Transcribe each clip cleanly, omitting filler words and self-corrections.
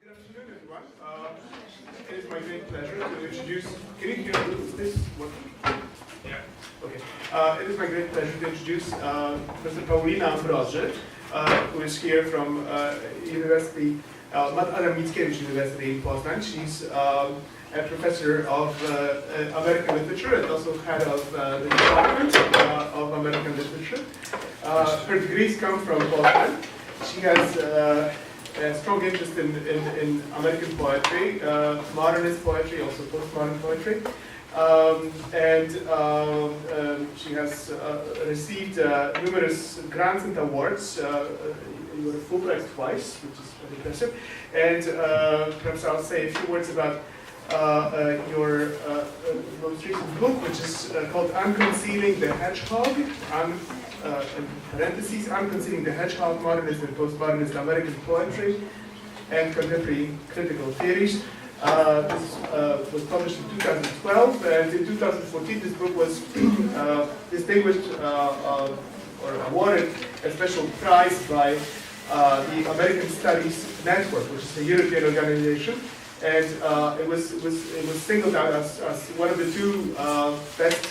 Good afternoon, everyone. It is my great pleasure to introduce. Can you hear me? Is this working? Yeah. Okay. It is my great pleasure to introduce Professor Paulina Ambroży, who is here from University, Mickiewicz University in Poznań. She's a professor of American literature and also head of the Department of American Literature. Her degrees come from Poznań. She has a strong interest in American poetry, modernist poetry, also postmodern poetry. She has received numerous grants and awards. You were Fulbright twice, which is very impressive. And perhaps I'll say a few words about your most recent book, which is called Unconcealing the Hedgehog, in parentheses, Unconcealing the Hedgehog, Modernist and Postmodernist American Poetry and Contemporary Critical Theories. This was published in 2012, and in 2014 this book was distinguished or awarded a special prize by the American Studies Network, which is a European organization. And it was singled out as one of the two best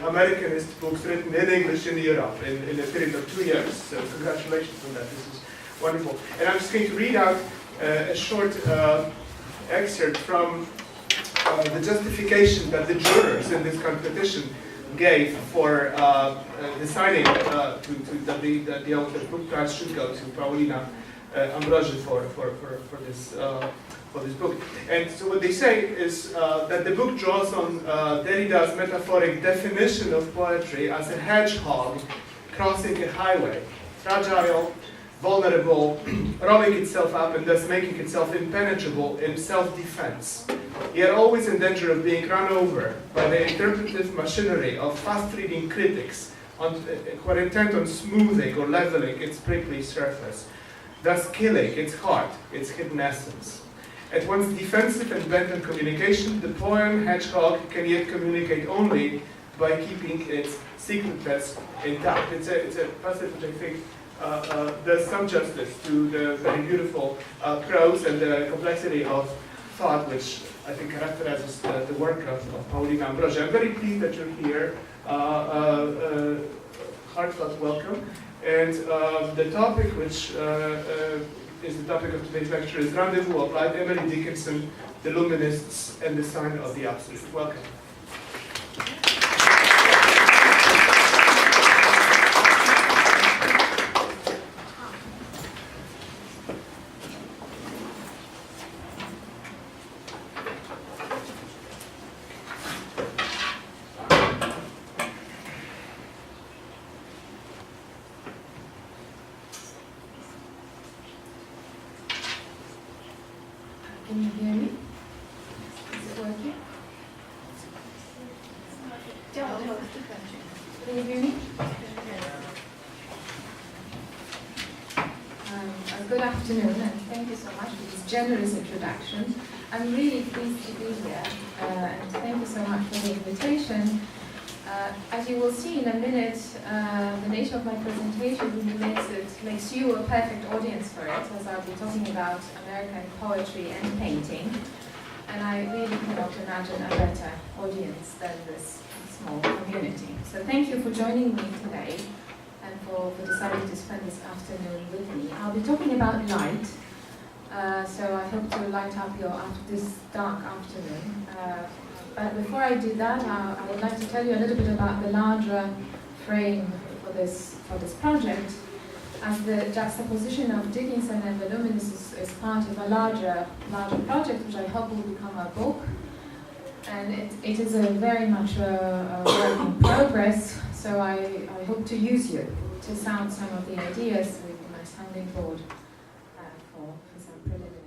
Americanist books written in English in Europe in a period of 2 years. So congratulations on that. This is wonderful. And I'm just going to read out a short excerpt from the justification that the jurors in this competition gave for deciding that the book prize should go to Paulina Ambroży for this book. And so what they say is that the book draws on Derrida's metaphoric definition of poetry as a hedgehog crossing a highway, fragile, vulnerable, rolling itself up and thus making itself impenetrable in self-defense, yet always in danger of being run over by the interpretive machinery of fast-reading critics who are intent on smoothing or leveling its prickly surface, thus killing its heart, its hidden essence. At once defensive and bent on communication, the poem Hedgehog can yet communicate only by keeping its secretness intact. It's a passage which I think does some justice to the very beautiful prose and the complexity of thought which I think characterizes the work of Paulina Ambroży. I'm very pleased that you're here. Heartfelt welcome. And the topic which is the topic of today's lecture is Rendezvous of Light, Emily Dickinson, the Luminists, and the Sign of the Absolute. Welcome. Can you hear me? Is it working? Can you hear me? Good afternoon, and thank you so much for this generous introduction. I'm really pleased to be here, and thank you so much for the invitation. As you will see in a minute, the nature of my presentation really makes you a perfect audience for it, as I'll be talking about American poetry and painting. And I really cannot imagine a better audience than this small community. So thank you for joining me today and for deciding to spend this afternoon with me. I'll be talking about light, so I hope to light up this dark afternoon. But before I do that, I would like to tell you a little bit about the larger frame for this project, as the juxtaposition of Dickinson and the Luminists is part of a larger project, which I hope will become a book. And it is very much a work in progress, so I hope to use you to sound some of the ideas with my sounding board for some preliminary.